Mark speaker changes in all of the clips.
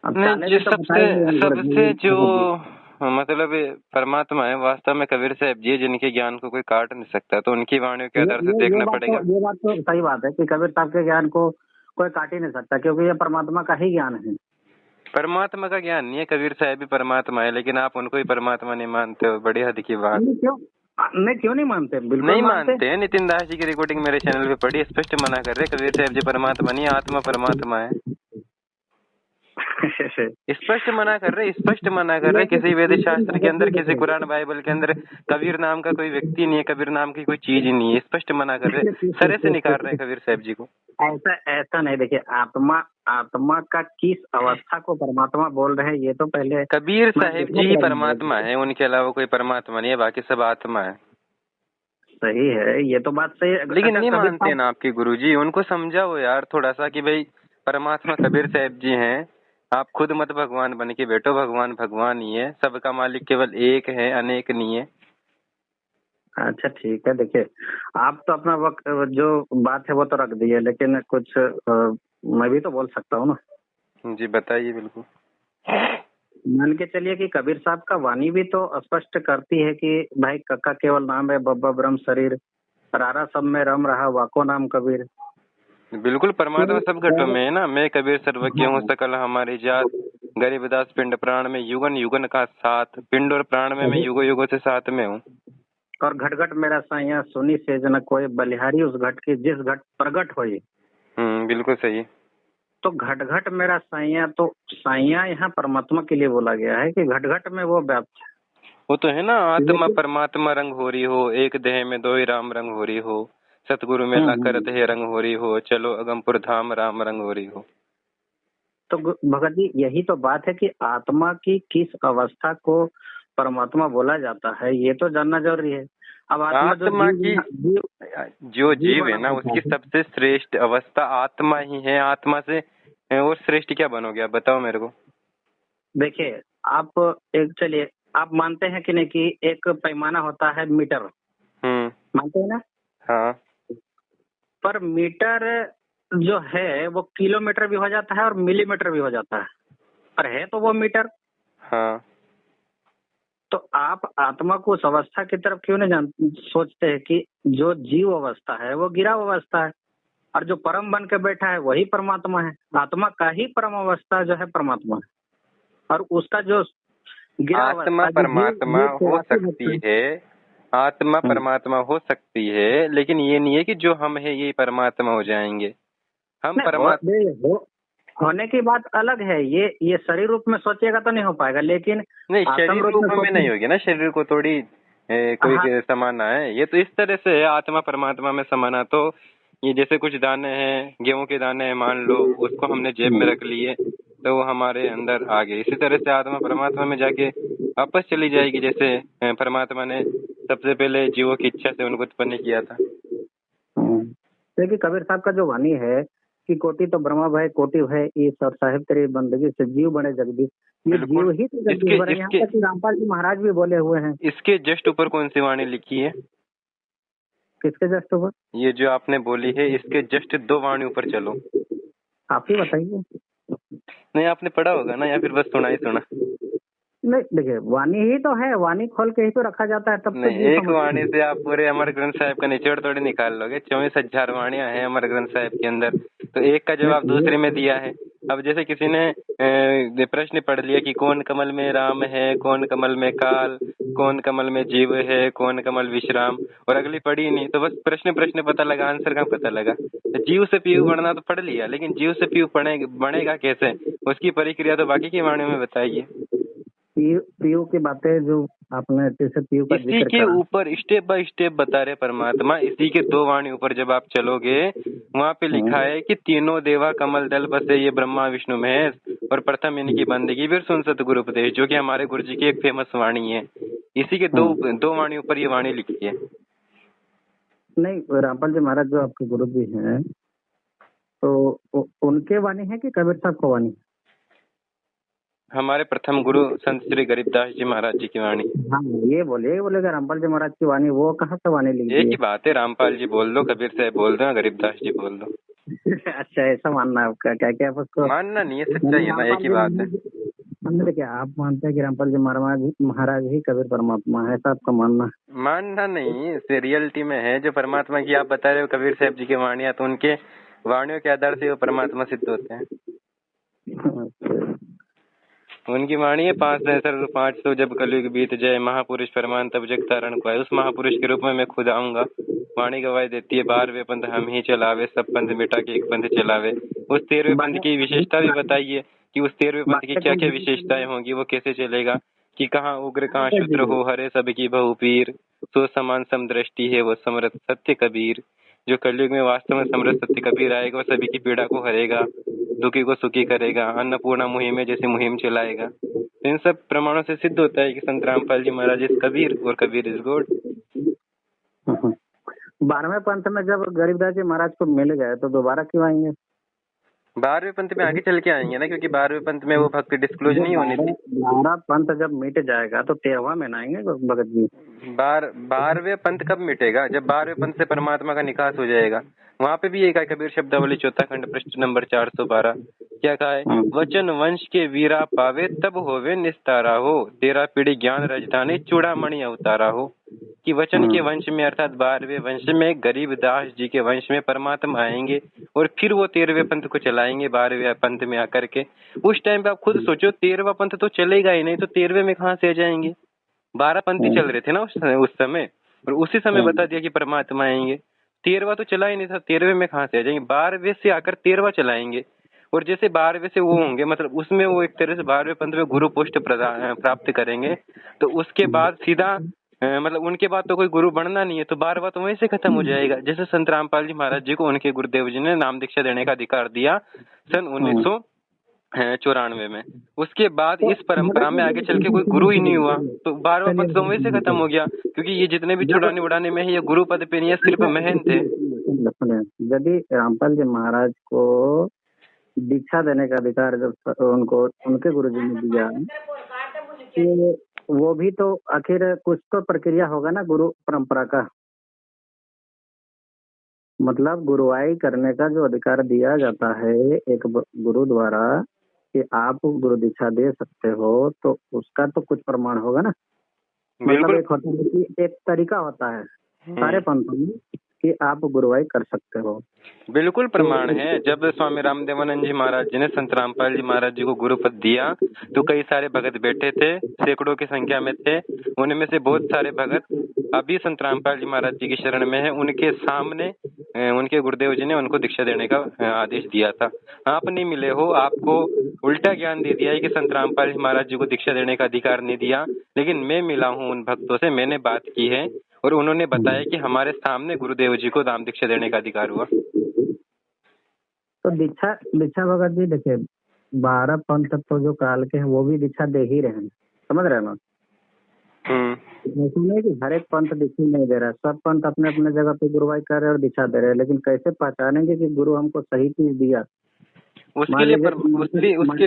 Speaker 1: अब
Speaker 2: नहीं,
Speaker 1: ताले
Speaker 2: जो
Speaker 1: भी तो
Speaker 2: सबसे
Speaker 1: बताए हुए हैं
Speaker 2: सबसे जो
Speaker 1: गुरु।
Speaker 2: मतलब परमात्मा है वास्तव में कबीर साहब जी, जिनके ज्ञान को कोई काट नहीं सकता, तो उनकी वाणियों के आधार से देखना पड़ेगा।
Speaker 1: ये बात तो सही बात है कि कबीर साहब के ज्ञान को कोई काट ही नहीं सकता, क्योंकि ये परमात्मा का ही ज्ञान है।
Speaker 2: परमात्मा का ज्ञान नहीं है, कबीर साहब भी परमात्मा है, लेकिन आप उनको ही परमात्मा नहीं मानते हो, बड़ी हद की बात।
Speaker 1: नहीं क्यों, नहीं क्यों नहीं मानते, बिल्कुल
Speaker 2: नहीं
Speaker 1: मानते।
Speaker 2: मानते हैं। नितिन दास जी की रिकॉर्डिंग मेरे चैनल पे पड़ी, स्पष्ट मना कर रहे कबीर साहब जी परमात्मा नहीं, आत्मा परमात्मा है। स्पष्ट मना कर रहे, स्पष्ट मना कर रहे। किसी वेद
Speaker 1: लेकिन
Speaker 2: शास्त्र के
Speaker 1: भगत
Speaker 2: अंदर,
Speaker 1: जी
Speaker 2: किसी
Speaker 1: देखिए,
Speaker 2: कुरान बाइबल के अंदर कबीर नाम का कोई व्यक्ति नहीं है, कबीर नाम की कोई चीज ही नहीं है। स्पष्ट मना कर रहे, सरे से निकाल रहे हैं कबीर साहब जी को।
Speaker 1: ऐसा ऐसा नहीं, देखिए आत्मा आत्मा का किस अवस्था को परमात्मा बोल रहे हैं ये तो पहले
Speaker 2: कबीर
Speaker 1: मैं
Speaker 2: साहब
Speaker 1: देखना
Speaker 2: जी ही
Speaker 1: पड़ेगा।
Speaker 2: परमात्मा है, उनके अलावा कोई परमात्मा नहीं है, बाकी सब आत्मा है।
Speaker 1: सही है, ये तो बात सही है।
Speaker 2: लेकिन
Speaker 1: अच्छा
Speaker 2: नहीं
Speaker 1: कबीर
Speaker 2: मानते
Speaker 1: साहब,
Speaker 2: ना आपके गुरुजी, उनको समझाओ यार थोड़ा सा कि भाई परमात्मा कबीर साहब जी हैं। आप खुद मत भगवान बन के बैठो, भगवान भगवान ही है, सबका मालिक केवल एक है, अनेक नहीं है।
Speaker 1: अच्छा ठीक है, देखिए आप तो अपना वक्त जो बात है वो तो रख दिए, लेकिन कुछ मैं भी तो बोल सकता हूँ ना।
Speaker 2: जी बताइए। बिल्कुल।
Speaker 1: मान के चलिए कि कबीर साहब का वाणी भी तो स्पष्ट करती है कि भाई कक्का केवल नाम है, बब्बा ब्रह्म शरीर, रारा सब में रम रहा, वाको नाम कबीर।
Speaker 2: बिल्कुल, परमात्मा सब घटों
Speaker 1: और
Speaker 2: में है ना। मैं कबीर सर्वज्ञ हूँ,
Speaker 1: हाँ,
Speaker 2: सकल हमारी जात, गरीबदास पिंड प्राण में युगन युगन का साथ, पिंड और प्राण में मैं युगो युगो से साथ में हूँ।
Speaker 1: और घट घट मेरा साइया सुनी से जन कोई बलिहारी, उस घट की जिस घट प्रगट होई।
Speaker 2: बिल्कुल सही।
Speaker 1: तो घट घट मेरा साइया, तो साइया यहाँ परमात्मा के लिए बोला गया है कि घट घट में वो व्याप्त है।
Speaker 2: वो तो है ना, आत्मा
Speaker 1: लेकिन
Speaker 2: परमात्मा रंग हो रही हो, एक देह में दो ही राम रंग हो रही हो, सतगुरु मेला करत है रंग हो रही हो, चलो अगमपुर धाम राम रंग हो रही हो।
Speaker 1: तो भगत जी यही तो बात है कि आत्मा की किस अवस्था को परमात्मा बोला जाता है, ये तो जानना जरूरी है। अब आत्मा जो
Speaker 2: आत्मा की जो
Speaker 1: जीव
Speaker 2: जीव है
Speaker 1: बना
Speaker 2: ना,
Speaker 1: होता
Speaker 2: उसकी
Speaker 1: है।
Speaker 2: सबसे श्रेष्ठ अवस्था आत्मा ही है। आत्मा से और श्रेष्ठ क्या बनोगे आप, बताओ मेरे को।
Speaker 1: देखिए आप एक, चलिए आप मानते हैं कि नहीं कि एक पैमाना होता है मीटर, मानते हैं ना?
Speaker 2: हाँ।
Speaker 1: पर मीटर जो है वो किलोमीटर भी हो जाता है और मिलीमीटर भी हो जाता है, पर है तो वो मीटर।
Speaker 2: हाँ।
Speaker 1: तो आप आत्मा को उस अवस्था की तरफ क्यों नहीं सोचते हैं कि जो जीव अवस्था है वो गिरा अवस्था है, और जो परम बन के बैठा है वही परमात्मा है। आत्मा का ही परम अवस्था जो है परमात्मा है, और उसका जो गिरा
Speaker 2: आत्मा
Speaker 1: अवस्था जो जीव
Speaker 2: परमात्मा
Speaker 1: जीव
Speaker 2: हो
Speaker 1: 83
Speaker 2: सकती
Speaker 1: भक्त
Speaker 2: है, आत्मा
Speaker 1: है।
Speaker 2: परमात्मा हो सकती है, लेकिन ये नहीं है कि जो हम है ये परमात्मा हो जाएंगे। हम
Speaker 1: नहीं होने की बात अलग है, ये शरीर रूप में सोचिएगा तो नहीं हो पाएगा, लेकिन
Speaker 2: नहीं,
Speaker 1: आत्म
Speaker 2: शरीर
Speaker 1: रूप में
Speaker 2: रूप में नहीं
Speaker 1: सोचिए।
Speaker 2: होगी ना, शरीर को थोड़ी
Speaker 1: हाँ
Speaker 2: कोई समाना है। ये तो इस तरह से है, आत्मा परमात्मा में समाना। तो ये जैसे कुछ दाने हैं, गेहूं के दाने हैं मान लो, उसको हमने जेब में रख लिए तो वो हमारे अंदर आ गए। इसी तरह से आत्मा परमात्मा में जाके वापस चली जाएगी, जैसे परमात्मा ने सबसे पहले जीवों की इच्छा से उनको उत्पन्न किया था।
Speaker 1: देखिए कबीर साहब का जो वाणी है कि कोटि तो ब्रह्मा भय कोटि भय, ये सब साहेब तेरी बंदगी से जीव बने जगदीश, ये जीव
Speaker 2: बिल्कुल।
Speaker 1: ही तो जगदीश बने। यहाँ
Speaker 2: इसके
Speaker 1: तक कि रामपाल जी महाराज भी बोले हुए हैं।
Speaker 2: इसके जस्ट ऊपर कौन सी वाणी लिखी है?
Speaker 1: किसके जस्ट ऊपर?
Speaker 2: ये जो आपने बोली है, इसके जस्ट 2 वाणी ऊपर चलो।
Speaker 1: आप ही बताइए।
Speaker 2: नहीं, आपने पढ़ा होगा ना, या फिर बस सुना ही सुना?
Speaker 1: नहीं देखिए, वाणी ही तो है, वाणी खोल के ही तो रखा जाता है, तब तो
Speaker 2: नहीं,
Speaker 1: जीव
Speaker 2: एक
Speaker 1: समझते
Speaker 2: वाणी
Speaker 1: हैं।
Speaker 2: से आप पूरे अमर ग्रंथ साहिब का निचोड़ थोड़ी निकाल लोगे। 24,000 वाणियां हैं अमर ग्रंथ साहिब के अंदर, तो एक का जवाब दूसरे में दिया है। अब जैसे किसी ने प्रश्न पढ़ लिया कि कौन कमल में राम है, कौन कमल में काल, कौन कमल में जीव है, कौन कमल विश्राम, और अगली पढ़ी नहीं, तो बस प्रश्न प्रश्न पता लगा, आंसर का पता लगा। तो जीव से पीयू पढ़ना तो पढ़ लिया, लेकिन जीव से पीयू बनेगा कैसे, उसकी प्रक्रिया तो बाकी की वाणियों में बताइए।
Speaker 1: पीयू की बातें जो आपने जैसे पीयू का
Speaker 2: इसी
Speaker 1: जिक्र
Speaker 2: के
Speaker 1: करा।
Speaker 2: ऊपर स्टेप बाय स्टेप बता रहे परमात्मा। इसी के 2 वाणी ऊपर जब आप चलोगे, वहाँ पे लिखा है कि तीनों देवा कमल दल बसे, ये ब्रह्मा विष्णु महेश, और प्रथम इनकी बंदगी फिर सुन सतगुरु उपदेश, जो कि हमारे गुरु जी की एक फेमस वाणी है। इसी के दो वाणी ऊपर ये वाणी लिखी है।
Speaker 1: नहीं, रामपाल जी महाराज जो आपके गुरु जी हैं, तो उनके वाणी है कि कबीर साहब को वाणी?
Speaker 2: हमारे प्रथम गुरु संत श्री गरीबदास जी महाराज जी की वाणी।
Speaker 1: हाँ ये बोलेगा रामपाल जी महाराज की वाणी, वो कहाँ से वाणी लिख
Speaker 2: एक
Speaker 1: दी
Speaker 2: ही बात है, रामपाल जी बोल दो, कबीर साहब बोल दो, गरीबदास जी बोल दो।
Speaker 1: अच्छा, ऐसा मानना है आपका? क्या क्या आप उसको
Speaker 2: मानना नहीं है, सच्चाई है ना, एक ही बात है।
Speaker 1: हमने देखिए, आप मानते हैं कि रामपाल जी महाराज ही कबीर परमात्मा है, ऐसा आपका मानना है?
Speaker 2: मानना नहीं, इसे रियलिटी में है जो परमात्मा की आप बता रहे हो कबीर साहब जी की वाणियां, तो उनके वाणियों के आधार से वो परमात्मा सिद्ध होते हैं। उनकी वाणी है 5 सहस्र 500 जब कलयुग बीत जाए, महापुरुष फरमान तब जग तारण को आए। उस महापुरुष के रूप में मैं खुद आऊंगा। वाणी गवाही देती है 12वें पंथ हम ही चलावे, सब पंथ मिटा के एक पंथ चलावे। उस 13वें पंथ की विशेषता भी बताइए कि उस 13वें पंथ की क्या क्या विशेषताएं होंगी, वो कैसे चलेगा, कि कहाँ उग्र कहाँ शूद्र हो, हरे सबकी बहु पीर, सो समान समदृष्टि है वो समरथ सत्य कबीर। जो कलयुग में वास्तव में समरथ सत्य कबीर आएगा, वो सभी की पीड़ा को हरेगा, दुखी को सुखी करेगा, अन्नपूर्णा मुहिम में जैसे मुहिम चलाएगा। इन सब प्रमाणों से सिद्ध होता है कि संत रामपाल जी महाराज इज कबीर और कबीर इज गॉड।
Speaker 1: 12वें पंथ में जब गरीबदास जी महाराज को मिल गए तो दोबारा क्यों आएंगे?
Speaker 2: 12वें पंथ में आगे चल के आएंगे ना, क्योंकि 12वें पंथ में वो भक्ति डिस्क्लोज नहीं होनी थी।
Speaker 1: 12 पंथ जब मिट जाएगा तो 13वां में ना आएंगे भगत जी?
Speaker 2: 12वें पंथ कब मिटेगा? जब 12वें पंथ से परमात्मा का निकास हो जाएगा। वहाँ पे भी एक है कबीर शब्दावली 4 खंड पृष्ठ नंबर 412। क्या कहा है? वचन वंश के वीरा पावे तब होवे निस्तारा हो, तेरा पीढ़ी ज्ञान राजधानी चूड़ामणि अवतारा हो। कि वचन के वंश में अर्थात 12वें वंश में गरीबदास जी के वंश में परमात्मा आएंगे और फिर वो 13वें पंथ को चलाएंगे 12वें पंथ में आकर के। उस टाइम पे आप खुद सोचो, 13वां पंथ तो चलेगा ही नहीं, तो 13वें में कहाँ से आ जाएंगे? 12 पंथी चल रहे थे ना उस समय, और उसी समय बता दिया कि परमात्मा आएंगे। 13वां तो चला ही नहीं था, 13वें में कहाँ से आ जाएंगे? 12वें से आकर 13वां चलाएंगे। और जैसे 12वें से वो होंगे, मतलब उसमें वो एक तरह से 12वें पंथ में गुरु पोस्ट प्राप्त करेंगे, तो उसके बाद सीधा मतलब उनके बाद तो कोई गुरु बनना नहीं है, तो 12वां तो वहीं से खत्म हो जाएगा। जैसे संत रामपाल जी महाराज जी को उनके गुरुदेव जी ने नाम दीक्षा देने का अधिकार दिया सन 1994 में। उसके बाद इस परंपरा में आगे चल के कोई गुरु ही नहीं हुआ, तो 12वां पंथ तो वहीं से खत्म हो गया, क्योंकि ये जितने भी चुड़ाने उड़ाने में है ये गुरु पद पे नहीं है, सिर्फ महंत थे।
Speaker 1: यदि रामपाल जी महाराज को दीक्षा देने का अधिकार जब उनको उनके गुरु जी ने दिया, कि वो भी तो आखिर कुछ तो प्रक्रिया होगा ना गुरु परंपरा का, मतलब गुरुवाई करने का जो अधिकार दिया जाता है एक गुरु द्वारा कि आप गुरु दीक्षा दे सकते हो, तो उसका तो कुछ प्रमाण होगा ना। मतलब एक होता है कि एक तरीका होता है सारे पंथों में कि आप गुरुवाई कर सकते हो।
Speaker 2: बिल्कुल प्रमाण है। जब स्वामी रामदेवानंद जी महाराज जी ने संत रामपाल जी महाराज जी को गुरुपद दिया, तो कई सारे भगत बैठे थे, सैकड़ों की संख्या में थे। उनमें से बहुत सारे भगत अभी संत रामपाल जी महाराज जी की शरण में है। उनके सामने उनके गुरुदेव जी ने उनको दीक्षा देने का आदेश दिया था। आप नहीं मिले हो, आपको उल्टा ज्ञान दे दिया है कि संत रामपाल जी महाराज जी को दीक्षा देने का अधिकार नहीं दिया, लेकिन मैं मिला हूँ उन भक्तों से, मैंने बात की है और उन्होंने बताया कि हमारे सामने गुरुदेव जी को नाम दीक्षा देने का अधिकार हुआ।
Speaker 1: तो दीक्षा भगत जी देखिए, 12 पंथ तो जो काल के हैं वो भी दीक्षा दे ही रहे हैं, समझ रहे हैं ना? नहीं कि हर एक पंथ दीक्षा नहीं दे रहा है, सब पंथ अपने अपने जगह पे गुरुवाई कर रहे हैं और दीक्षा दे रहे हैं, लेकिन कैसे पहचानेंगे कि गुरु हमको सही चीज दिया?
Speaker 2: उसके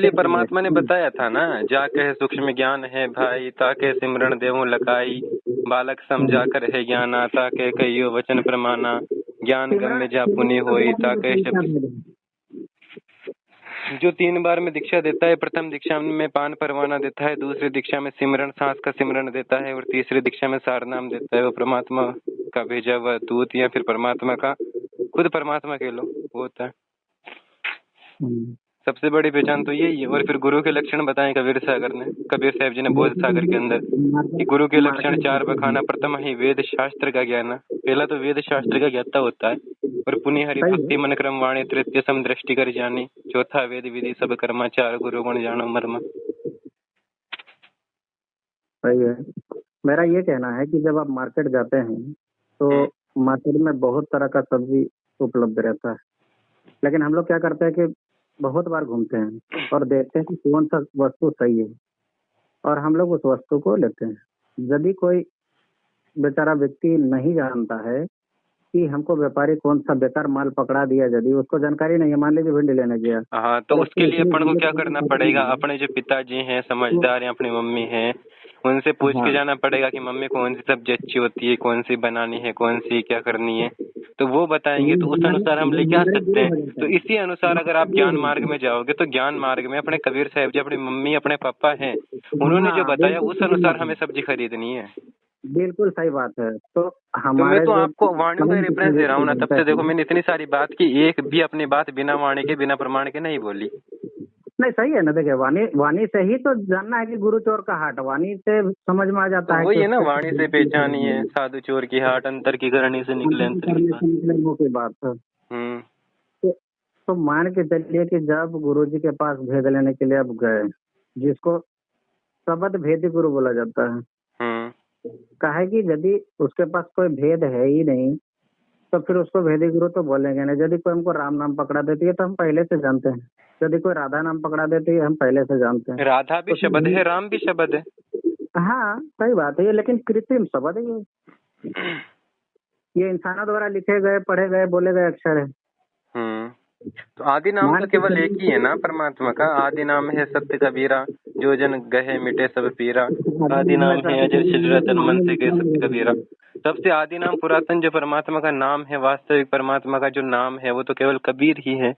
Speaker 2: लिए परमात्मा ने बताया था ना, जाके सूक्ष्म ज्ञान है भाई, ताके सिमरण देवो लकाई, बालक समझा कर है ज्ञाना, ताके कहियो वचन प्रमाना, ज्ञान गम्य जा पुनि होई, ताके जो 3 बार में दीक्षा देता है, प्रथम दीक्षा में पान परवाना देता है, दूसरी दीक्षा में सिमरण सांस का सिमरण देता है और तीसरी दीक्षा में सार नाम देता है। वो परमात्मा का भेजा हुआ दूत या फिर परमात्मा का खुद परमात्मा कह लो, वो होता है। सबसे बड़ी पहचान तो यही है। और फिर गुरु के लक्षण बताएं कबीर साहब जी ने बोध सागर के अंदर कि गुरु के लक्षण 4 बखाना। प्रथम ही वेद शास्त्र का ज्ञान, पहला तो वेद शास्त्र का ज्ञाता होता है, और पुण्य हरि भक्ति मन क्रम वाणी, तृतीय सम दृष्टि कर जानी, चौथा वेद विधि सब कर्मा, 4 गुरु गुण जानो मर्म।
Speaker 1: सही है। मेरा ये कहना है कि जब आप मार्केट जाते हैं तो मार्केट में बहुत तरह का सब्जी उपलब्ध रहता है, लेकिन हम लोग क्या करते हैं कि बहुत बार घूमते हैं और देखते हैं कि कौन सा वस्तु सही है और हम लोग उस वस्तु को लेते हैं। यदि कोई बेचारा व्यक्ति नहीं जानता है कि हमको व्यापारी कौन सा बेकार माल पकड़ा दिया, यदि उसको जानकारी नहीं है, मान लीजिए भिंडी लेने गया,
Speaker 2: हाँ, तो उसके लिए अपन को क्या करना पड़ेगा? अपने जो पिताजी हैं समझदार हैं, अपनी मम्मी हैं, उनसे पूछ के
Speaker 1: हाँ।
Speaker 2: जाना पड़ेगा कि मम्मी कौन सी सब्जी अच्छी होती है, कौन सी बनानी है, कौन सी क्या करनी है, तो वो बताएंगे, तो उस अनुसार हम लेके आ सकते हैं। तो इसी अनुसार अगर आप ज्ञान मार्ग में जाओगे तो ज्ञान मार्ग में अपने कबीर साहब जी, अपनी मम्मी, अपने पापा हैं, उन्होंने जो
Speaker 1: हाँ,
Speaker 2: बताया
Speaker 1: बिल्कुल
Speaker 2: उस
Speaker 1: सही
Speaker 2: अनुसार
Speaker 1: बात है।
Speaker 2: हमें सब्जी खरीदनी है।
Speaker 1: बिल्कुल सही बात है। तो
Speaker 2: तो मैं
Speaker 1: हमारे
Speaker 2: तो
Speaker 1: जो
Speaker 2: आपको वाणियों का रेफरेंस दे रहा हूँ ना, तब
Speaker 1: जानते
Speaker 2: से देखो
Speaker 1: हैं,
Speaker 2: मैंने इतनी सारी बात की, एक भी अपनी बात बिना वाणी के, बिना प्रमाण के नहीं बोली।
Speaker 1: नहीं सही है ना। देखिए, वाणी वाणी से ही तो जानना है कि गुरु चोर का हाट, वाणी से समझ में आ
Speaker 2: तो
Speaker 1: जाता है कि
Speaker 2: वही है ना,
Speaker 1: उसके
Speaker 2: वाणी से पहचानी है साधु चोर की हाट, अंतर की करनी से निकले अंतर की
Speaker 1: करने
Speaker 2: बात।
Speaker 1: से निकले मुंह की बात है।
Speaker 2: हम्म।
Speaker 1: तो, तो मान के चलिए कि जब गुरु जी के पास भेद लेने के लिए अब गए, जिसको शब्द भेदी गुरु बोला जाता है,
Speaker 2: हम्म।
Speaker 1: कहे कि यदि उसके पास कोई भेद है ही नहीं तो फिर उसको भेदी गुरु तो बोलेंगे नहीं। यदि कोई हमको राम नाम पकड़ा देती है तो हम पहले से जानते हैं, यदि कोई राधा नाम पकड़ा देती है हम पहले से जानते हैं।
Speaker 2: राधा भी
Speaker 1: तो फिर
Speaker 2: शब्द है, राम भी शब्द है।
Speaker 1: हाँ सही बात है, ये लेकिन कृत्रिम शब्द है ये इंसानों द्वारा लिखे गए, पढ़े गए, बोले गए अक्षर है।
Speaker 2: हम्म। तो आदि नाम
Speaker 1: मान
Speaker 2: तो
Speaker 1: के
Speaker 2: केवल एक ही है ना
Speaker 1: चलिए
Speaker 2: परमात्मा का। आदि नाम है सत्य कबीरा, जो जन गहे मिटे सब पीरा। आदि
Speaker 1: हमें
Speaker 2: नाम है
Speaker 1: सब
Speaker 2: अजर शिजरतन मन से गए सत्य कबीरा।
Speaker 1: वाणी
Speaker 2: सबसे आदि नाम पुरातन जो परमात्मा का नाम है, वास्तविक परमात्मा का जो नाम है, वो तो केवल कबीर ही है।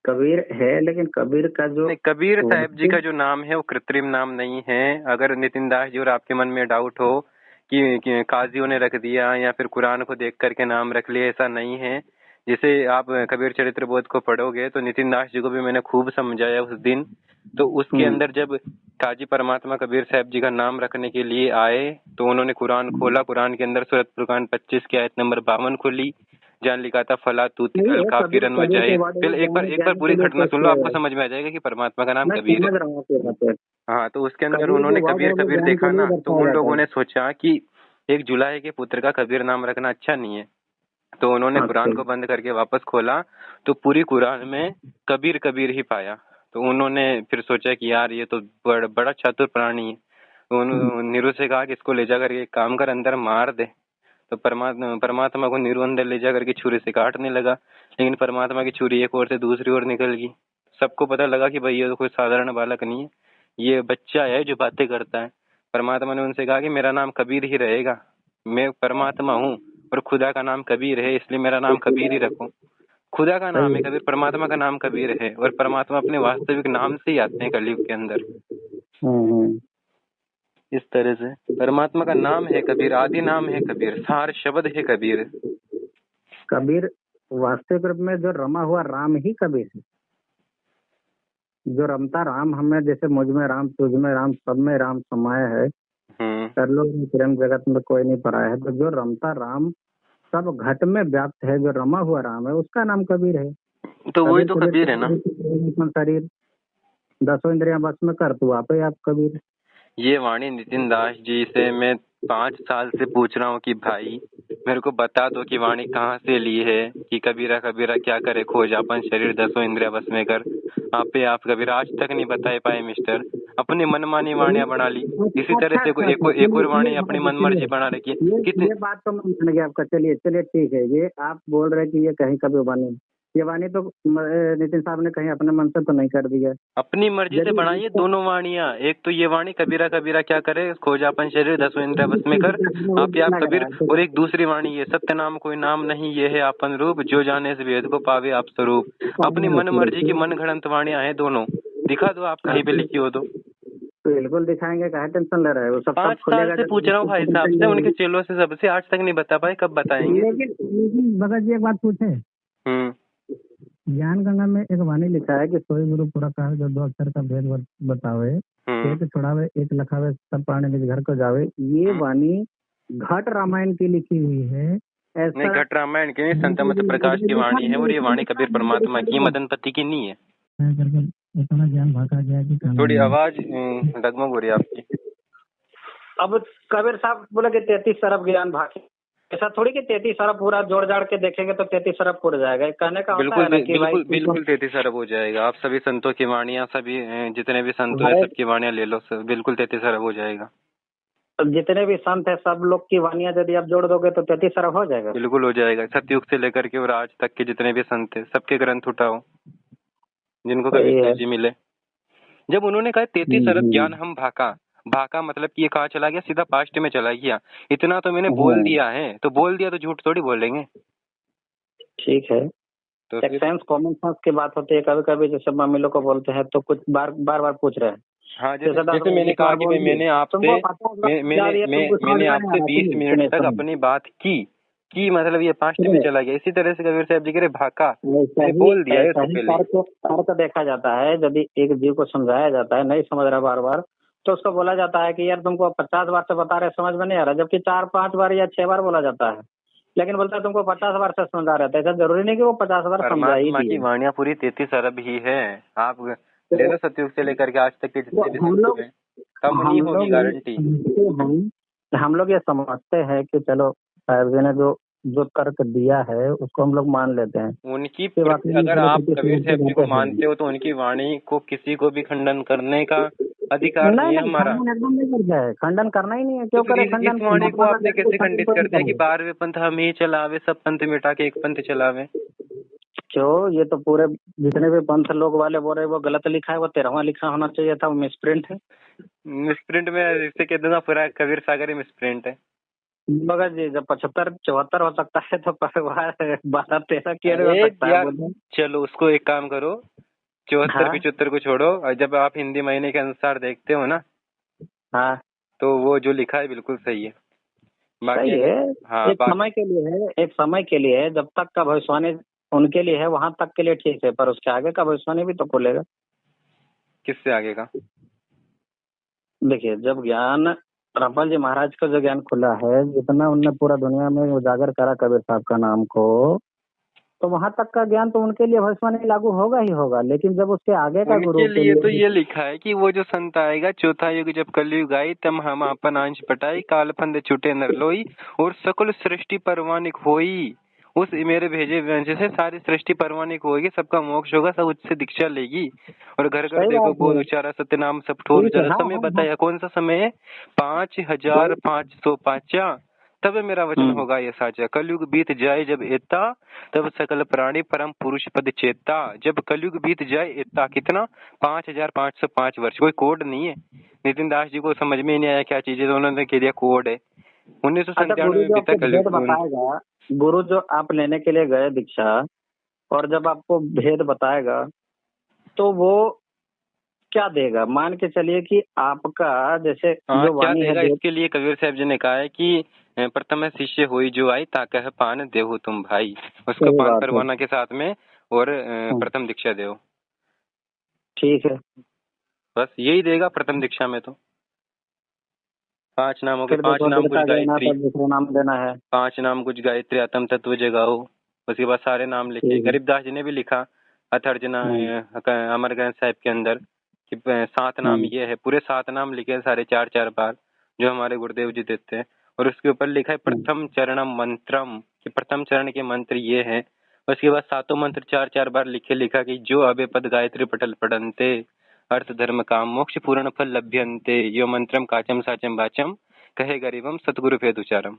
Speaker 1: कबीर है, लेकिन कबीर का जो
Speaker 2: नहीं, कबीर साहब जी का जो नाम है वो कृत्रिम नाम नहीं है। अगर नितिन दास जी और आपके मन में डाउट हो कि काजियों ने रख दिया या फिर कुरान को देख करके नाम रख लिया, ऐसा नहीं है। जैसे आप कबीर चरित्र बोध को पढ़ोगे तो नितिन दास जी को भी मैंने खूब समझाया उस दिन। तो उसके अंदर जब काजी परमात्मा कबीर साहब जी का नाम रखने के लिए आए तो उन्होंने कुरान खोला, कुरान के अंदर सूरत फुरकान 25 की आयत नंबर 52 खोली, जहाँ लिखा था फला तूती
Speaker 1: नहीं
Speaker 2: अल
Speaker 1: है। कबीर
Speaker 2: काफिरन व
Speaker 1: कबीर के
Speaker 2: जाहिद।
Speaker 1: वर्ड में
Speaker 2: पहले एक बार
Speaker 1: ज्ञान
Speaker 2: पूरी
Speaker 1: के लिए
Speaker 2: घटना
Speaker 1: पेश
Speaker 2: सुन लो,
Speaker 1: किया
Speaker 2: आपको
Speaker 1: गया है।
Speaker 2: समझ में आ जाएगा कि परमात्मा का नाम
Speaker 1: मैं
Speaker 2: कबीर है।
Speaker 1: समझ रहा हूँ आपकी बात।
Speaker 2: हाँ, तो उसके अंदर
Speaker 1: कबीर
Speaker 2: उन्होंने
Speaker 1: जो वर्ड है
Speaker 2: कबीर
Speaker 1: वो
Speaker 2: कबीर
Speaker 1: ज्ञान के
Speaker 2: देखा
Speaker 1: लिए
Speaker 2: ना, तो
Speaker 1: दर्शाया
Speaker 2: उन
Speaker 1: जाता
Speaker 2: लोगों
Speaker 1: है।
Speaker 2: ने सोचा कि एक जुलाहे के पुत्र का कबीर नाम रखना अच्छा नहीं है। तो उन्होंने
Speaker 1: अच्छा।
Speaker 2: कुरान को बंद करके वापस खोला तो पूरी कुरान में कबीर कबीर ही पाया। तो उन्होंने फिर सोचा कि यार ये तो बड़ा चतुर प्राणी है। तो उन्होंने नीरू से कहा कि इसको ले जा करके एक काम कर, अंदर मार दे। तो परमात्मा को नीरू अंदर ले जा करके छुरी से काटने लगा, लेकिन परमात्मा की छुरी एक ओर से दूसरी ओर निकल गई। सबको पता लगा कि भाई ये तो कोई साधारण बालक नहीं है, ये बच्चा है जो बातें करता है। परमात्मा ने उनसे कहा कि मेरा नाम कबीर ही रहेगा, मैं परमात्मा हूँ और खुदा का नाम कबीर है, इसलिए मेरा नाम कबीर ही रखो। खुदा का नाम
Speaker 1: सही
Speaker 2: है
Speaker 1: है।
Speaker 2: कबीर, परमात्मा का नाम कबीर है, और परमात्मा अपने वास्तविक नाम से ही आते हैं कलयुग के अंदर।
Speaker 1: हम्म।
Speaker 2: इस तरह से परमात्मा का नाम है कबीर, आदि नाम है कबीर, सार शब्द है कबीर।
Speaker 1: कबीर वास्तविक रूप में जो रमा हुआ राम ही कबीर है। जो रमता राम हमें, जैसे मुझ में राम, तुझ में राम, सब में राम समाया है, कर लो प्रेम जगत में कोई नहीं पराया है। तो जो रमता राम सब घट में व्याप्त है, जो रमा हुआ राम है, उसका नाम कबीर है।
Speaker 2: तो वही
Speaker 1: कबीर
Speaker 2: तो
Speaker 1: के
Speaker 2: कबीर है ना।
Speaker 1: लिए शरीर 10 इंद्रियां बस में कर, तू आप ही आप कबीर।
Speaker 2: ये वाणी नितिन दास जी से मैं 5 साल से पूछ रहा हूँ कि भाई मेरे को बता दो कि वाणी कहाँ से ली है, कि कबीरा कबीरा क्या करे खोज अपन शरीर 10 इंद्रिया बस में कर। आप कबीर आज तक नहीं बता पाए मिस्टर, अपनी मनमानी वाणियां बना ली। इसी तरह
Speaker 1: अच्छा
Speaker 2: से
Speaker 1: अच्छा अच्छा,
Speaker 2: एक और वाणी
Speaker 1: चलिए
Speaker 2: अपनी
Speaker 1: बात
Speaker 2: मनमर्जी
Speaker 1: सुनिए।
Speaker 2: बना रखी है कितने।
Speaker 1: ये बात तो मैं मान गया आपका। चलिए चलिए ठीक है, ये आप बोल रहे हैं कि ये कहीं कभी वाणी, ये वाणी तो नितिन साहब ने कहीं अपने मन से तो नहीं कर दिया।
Speaker 2: अपनी मर्जी से
Speaker 1: यदि
Speaker 2: बनाइए दोनों वाणियां। एक तो ये वाणी कबीरा कबीरा क्या करे खोज अपन शरीर 10 इंद्रिया बस में कर, आप
Speaker 1: लग
Speaker 2: कबीर।
Speaker 1: रहा है।
Speaker 2: और एक दूसरी वाणी ये सत्य नाम कोई नाम नहीं, ये है आपन रूप, जो जाने से वेद को पावे आप स्वरूप। अपनी मन मर्जी की मन घड़ंत वाणियां हैं दोनों। दिखा दो आप कहीं पे लिखी हो तो।
Speaker 1: बिल्कुल दिखाएंगे, काहे टेंशन ले रहे हो, वो सब
Speaker 2: 5 साल
Speaker 1: खुलेगा
Speaker 2: से
Speaker 1: जब
Speaker 2: पूछ रहा हूँ भाई साहब से, उनके चेलों से, सबसे आज तक नहीं बता पाए, कब बताएंगे।
Speaker 1: लेकिन भगत जी एक बात पूछे। ज्ञान गंगा में एक वाणी लिखा है कि सोई गुरु पूरा कहा, जो 2 अक्षर का भेद बतावे, एक छुड़ावे एक लखावे, सब प्राणी निज घर को जावे। ये वाणी घट रामायण की लिखी हुई है।
Speaker 2: नहीं,
Speaker 1: ऐसा
Speaker 2: घट रामायण की नहीं, संत मत प्रकाश की वाणी है, और ये वाणी कबीर परमात्मा की, मदन पति की नहीं है।
Speaker 1: करके इतना ज्ञान भागा गया कि
Speaker 2: थोड़ी आवाज डगमग हो रही है आपकी।
Speaker 1: अब कबीर साहब बोले कि 33 अरब ज्ञान भागे। ऐसा थोड़ी कि 33 अरब पूरा जोड़ जाड़ के देखेंगे तो 33 अरब पूरा जाएगा। कहने का होता है ना कि भाई
Speaker 2: बिल्कुल 33 अरब हो जाएगा। आप सभी संतों की वाणियां, सभी जितने भी संत है सबकी वाणियां ले लो, बिल्कुल 33 अरब हो जाएगा।
Speaker 1: जितने भी संत है सब लोग की वाणियां यदि आप जोड़ दोगे तो 33 अरब हो जाएगा।
Speaker 2: बिल्कुल हो जाएगा। सतयुग से लेकर के और आज तक के जितने भी संत है सबके ग्रंथ उठाओ, जिनको कबीर साहब जी मिले। जब उन्होंने कहा 33 अरब ज्ञान हम भाका, भाका मतलब कि ये कहाँ चला गया, सीधा पास्ट में चला गया। इतना तो मैंने बोल दिया है, तो बोल दिया तो झूठ थोड़ी बोलेंगे।
Speaker 1: ठीक है,
Speaker 2: तो
Speaker 1: एक
Speaker 2: फिर
Speaker 1: सेंस कॉमन सेंस की बात होती है। कभी कभी जैसे मम्मी लोग को बोलते हैं तो कुछ बार बार बार पूछ रहे हैं,
Speaker 2: हाँ, जैसे
Speaker 1: जैसे 10
Speaker 2: जैसे
Speaker 1: बार
Speaker 2: मैंने
Speaker 1: 20
Speaker 2: कहा
Speaker 1: बार
Speaker 2: कि
Speaker 1: बोल
Speaker 2: भाई
Speaker 1: दिए,
Speaker 2: मैंने आपसे
Speaker 1: तुमको 50 बार बता दिया, तुमको समझ
Speaker 2: मैंने
Speaker 1: में नहीं आ
Speaker 2: आपसे
Speaker 1: रहा,
Speaker 2: 20
Speaker 1: सुनिए
Speaker 2: मिनट
Speaker 1: सुनिए
Speaker 2: तक
Speaker 1: सुनिए
Speaker 2: अपनी बात की मतलब ये पास्ट में
Speaker 1: सुनिए।
Speaker 2: चला गया। इसी तरह से कबीर साहब जी कह रहे भाका,
Speaker 1: ऐसा
Speaker 2: मैंने
Speaker 1: ही
Speaker 2: बोल दिया है
Speaker 1: ऐसा
Speaker 2: इससे
Speaker 1: ही
Speaker 2: पहले।
Speaker 1: तर्क देखा जाता है। यदि एक जीव को समझाया जाता है, नहीं समझ रहा बार बार, तो उसको बोला जाता है कि यार तुमको 50 बार से बता रहे, समझ में नहीं आ रहा, जबकि 4-5 बार या 6 बार बोला जाता है, लेकिन बोलता है तुमको 50 बार से समझा रहे थे। ऐसा जरूरी नहीं कि वो 50 बार समझा ही
Speaker 2: परमात्मा की
Speaker 1: दिए।
Speaker 2: वाणियां पूरी 33 अरब ही है। आप ले लो सतयुग से लेकर के आज तक के
Speaker 1: तो
Speaker 2: जितने भी संत हुए, कम
Speaker 1: हम
Speaker 2: नहीं होगी
Speaker 1: लोग
Speaker 2: गारंटी।
Speaker 1: हम लोग ये समझते हैं कि चलो साहब जी ने जो जो तर्क दिया है उसको हम लोग मान लेते हैं कि वाकई में
Speaker 2: अगर
Speaker 1: चलो
Speaker 2: आप
Speaker 1: 33
Speaker 2: कबीर
Speaker 1: मिनट की
Speaker 2: साहब जी को
Speaker 1: बातें हैं।
Speaker 2: मानते हो तो उनकी वाणी को किसी को भी खंडन करने का अधिकार
Speaker 1: नहीं
Speaker 2: नहीं है
Speaker 1: नहीं,
Speaker 2: हमारा।
Speaker 1: खंडन एकदम नहीं करता है, खंडन करना ही नहीं है,
Speaker 2: तो
Speaker 1: क्यों
Speaker 2: फिर
Speaker 1: करे
Speaker 2: इस
Speaker 1: खंडन?
Speaker 2: वाणी को
Speaker 1: परमात्मा का
Speaker 2: आपने
Speaker 1: ज्ञान को
Speaker 2: कैसे
Speaker 1: खंडन
Speaker 2: खंडित
Speaker 1: कोई
Speaker 2: कर
Speaker 1: नहीं
Speaker 2: दिया कि
Speaker 1: करेगा।
Speaker 2: 12वें पंथ हम ही चलावे, सब पंथ मिटा के एक पंथ चलावे।
Speaker 1: क्यों? ये तो पूरे जितने भी पंथ लोग वाले बोल रहे हैं वो गलत लिखा है, वो 13वां लिखा होना चाहिए था, वो मिसप्रिंट है।
Speaker 2: मिसप्रिंट में इससे कह दूंगा पूरा कबीर सागर ही मिसप्रिंट है।
Speaker 1: मगर जी जब 75-74 हो सकता है तो 12-13 क्यों नहीं हो
Speaker 2: अरे
Speaker 1: सकता है,
Speaker 2: यार,
Speaker 1: बोलो।
Speaker 2: चलो उसको एक काम करो, 74-75 को छोड़ो, और जब आप हिंदी महीने के अनुसार देखते हो ना,
Speaker 1: हाँ
Speaker 2: तो वो जो लिखा है बिल्कुल सही है। बाकी
Speaker 1: सही
Speaker 2: अगर,
Speaker 1: है।
Speaker 2: हाँ
Speaker 1: एक
Speaker 2: बाकी
Speaker 1: समय के लिए है, एक समय के लिए है, जब तक का भविष्यवाणी उनके लिए है वहां तक के लिए ठीक है, पर उसके आगे का भविष्यवाणी भी तो खोलेगा।
Speaker 2: किससे आगे का?
Speaker 1: देखिए, जब ज्ञान रामपाल जी महाराज का जो ज्ञान खुला है, जितना उनने पूरा दुनिया में उजागर करा कबीर साहब का नाम को, तो वहां तक का ज्ञान तो उनके लिए भविष्यवाणी लागू होगा ही होगा, लेकिन जब उसके आगे का
Speaker 2: उनके
Speaker 1: गुरु के
Speaker 2: लिए तो
Speaker 1: लिए।
Speaker 2: ये लिखा है कि वो जो संत आएगा चौथा युग जब कलयुग आई, तब हम अपन अंश पटाई, काल फंद छूटे नर लोई, और सकल सृष्टि परवानिक होई। उस मेरे भेजे वंश से सारी सृष्टि परवानिक होगी, सबका मोक्ष होगा, सब उससे दीक्षा लेगी। और घर घर
Speaker 1: सही
Speaker 2: देखो
Speaker 1: बात
Speaker 2: बोध
Speaker 1: है।
Speaker 2: उचारा सत्यनाम सब ठोर
Speaker 1: ठीक है,
Speaker 2: उचारा।
Speaker 1: हाँ
Speaker 2: समय
Speaker 1: हाँ हाँ।
Speaker 2: बताया कौन सा समय है? 5505 तब मेरा वचन
Speaker 1: हम्म।
Speaker 2: होगा ये साचा। कलयुग बीत जाए जब एता, तब सकल प्राणी परम पुरुष पद चेता। जब कलयुग बीत जाए एता कितना? 5505 वर्ष। कोई कोड नहीं है। नितिन दास जी को समझ में ही नहीं आया क्या चीज है, तो उन्होंने कह दिया कोड है।
Speaker 1: अच्छा, गुरु
Speaker 2: 1997 में
Speaker 1: जो
Speaker 2: बीता
Speaker 1: आपको भेद
Speaker 2: कलयुग।
Speaker 1: बताएगा, गुरु जो आप लेने के लिए गए दीक्षा, और जब आपको भेद बताएगा तो वो क्या देगा? मान के चलिए कि आपका जैसे
Speaker 2: हाँ,
Speaker 1: जो
Speaker 2: क्या
Speaker 1: वाणी है
Speaker 2: देगा?
Speaker 1: जो।
Speaker 2: इसके लिए कबीर साहब जी ने कहा है कि प्रथम शिष्य हुई जो आई, ताकह पान देहु तुम भाई। उसको
Speaker 1: सही
Speaker 2: पान
Speaker 1: बात है।
Speaker 2: परवाना के साथ में, और
Speaker 1: हम्म,
Speaker 2: प्रथम दीक्षा दो।
Speaker 1: ठीक है।
Speaker 2: बस यही देगा प्रथम दीक्षा में तो। 5 नाम हो गए,
Speaker 1: फिर
Speaker 2: 5
Speaker 1: देखो
Speaker 2: नाम कुछ
Speaker 1: गिरता गया
Speaker 2: गायत्री,
Speaker 1: तो दूसरा नाम देना है।
Speaker 2: 5 नाम कुछ गायत्री आत्म तत्व जगाओ। उसके बाद सारे नाम लिखे।
Speaker 1: ठीक है।
Speaker 2: गरीबदास जी ने भी लिखा अथर्जना
Speaker 1: हम्म,
Speaker 2: अमर ग्रंथ साहिब के अंदर कि 7 नाम
Speaker 1: हम्म,
Speaker 2: ये है। पूरे 7 नाम लिखे हैं, सारे 4-4 बार, जो हमारे गुरुदेव जी देते हैं। और उसके ऊपर लिखा है
Speaker 1: हम्म।
Speaker 2: प्रथम चरणम मंत्रम, कि प्रथम चरण के मंत्र ये है। उसके बाद 7 मंत्र 4-4 बार लिखा कि जो अबे पद गायत्री पटल पढ़न्ते, अर्थ धर्म काम मोक्ष पूर्ण फल लभ्यन्ते, यो मंत्रम काचम साचम वाचम, कहे गरीबम सतगुरु भेद उचारम।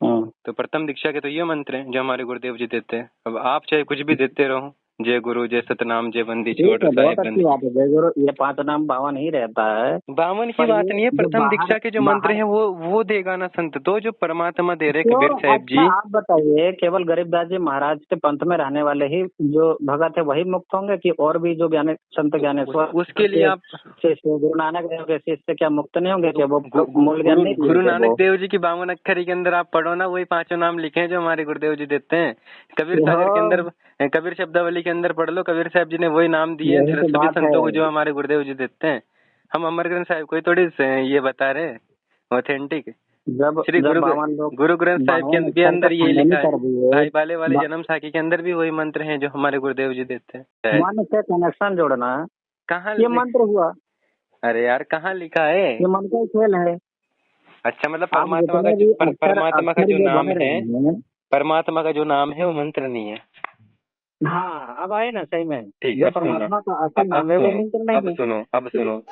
Speaker 1: हम्म।
Speaker 2: तो प्रथम दीक्षा के तो ये मंत्र हैं जो हमारे गुरुदेव जी देते हैं। अब आप चाहे कुछ भी देते रहो, जय गुरु, जय सतनाम, जय बंदी
Speaker 1: ठीक
Speaker 2: छोड़
Speaker 1: है, बहुत
Speaker 2: साहेब
Speaker 1: अच्छी
Speaker 2: बंदी।
Speaker 1: बात है। जय गुरु ये 5 नाम 52 ही रहता है।
Speaker 2: 52 की
Speaker 1: पर
Speaker 2: बात
Speaker 1: ये
Speaker 2: नहीं है,
Speaker 1: जो
Speaker 2: प्रथम
Speaker 1: बाहर
Speaker 2: दीक्षा के जो मंत्र
Speaker 1: बाहर
Speaker 2: हैं वो देगा ना संत, तो जो परमात्मा दे रहे
Speaker 1: क्यों?
Speaker 2: कबीर साहब
Speaker 1: अच्छा,
Speaker 2: जी।
Speaker 1: आप बताइए, केवल गरीबदास जी महाराज के पंथ में रहने वाले ही जो भगत है वही मुक्त होंगे, कि और भी जो ज्ञान संत ज्ञानेश्वर
Speaker 2: उसके लिए
Speaker 1: के
Speaker 2: आप
Speaker 1: शिष्य गुरु नानक देव के शिष्य क्या मुक्त नहीं होंगे?
Speaker 2: तो
Speaker 1: क्या वो मूल ज्ञान
Speaker 2: गुरु
Speaker 1: नहीं
Speaker 2: गुरु
Speaker 1: दिए
Speaker 2: नानक
Speaker 1: वो?
Speaker 2: देव जी की 52 अक्षरी के अंदर आप पढ़ो ना, वही 5 नाम लिखे हैं जो हमारे गुरुदेव जी देते हैं। कबीर सागर के अंदर, कबीर शब्दावली के अंदर पढ़ लो, कबीर साहब जी ने वही नाम दिए
Speaker 1: यही
Speaker 2: हैं
Speaker 1: तो
Speaker 2: सभी
Speaker 1: बात है।
Speaker 2: संतों को जो हमारे गुरुदेव जी देते हैं। हम अमर ग्रंथ साहिब को ही थोड़ी ये बता रहे ऑथेंटिक।
Speaker 1: जब
Speaker 2: श्री
Speaker 1: जब
Speaker 2: गुरु
Speaker 1: 52 लोग
Speaker 2: गुरु ग्रंथ साहिब के
Speaker 1: 52
Speaker 2: भी
Speaker 1: अक्षर का
Speaker 2: अंदर यही
Speaker 1: खंडन ही
Speaker 2: लिखा है।
Speaker 1: कर दिए।
Speaker 2: भाई बाले वाले जन्म साखी के अंदर भी वही मंत्र हैं जो हमारे गुरुदेव जी देते हैं।
Speaker 1: मन से कनेक्शन जोड़ना,
Speaker 2: कहाँ
Speaker 1: ये मंत्र हुआ।
Speaker 2: अरे यार, कहाँ लिखा है?
Speaker 1: ये मन का ही खेल है।
Speaker 2: अच्छा, मतलब
Speaker 1: आप जितने भी अक्षर
Speaker 2: परमात्मा का
Speaker 1: अक्षर
Speaker 2: जो
Speaker 1: जो
Speaker 2: नाम
Speaker 1: बन
Speaker 2: है,
Speaker 1: रहे हैं।
Speaker 2: परमात्मा का जो नाम है वो मंत्र नहीं है।
Speaker 1: हाँ, अब आए ना सही में।
Speaker 2: ठीक है,
Speaker 1: जो
Speaker 2: अब सुनो,
Speaker 1: परमात्मा का असल नाम
Speaker 2: अब
Speaker 1: है वो
Speaker 2: सुनो,
Speaker 1: मंत्र नहीं
Speaker 2: अब
Speaker 1: है।
Speaker 2: सुनो, अब सुनो।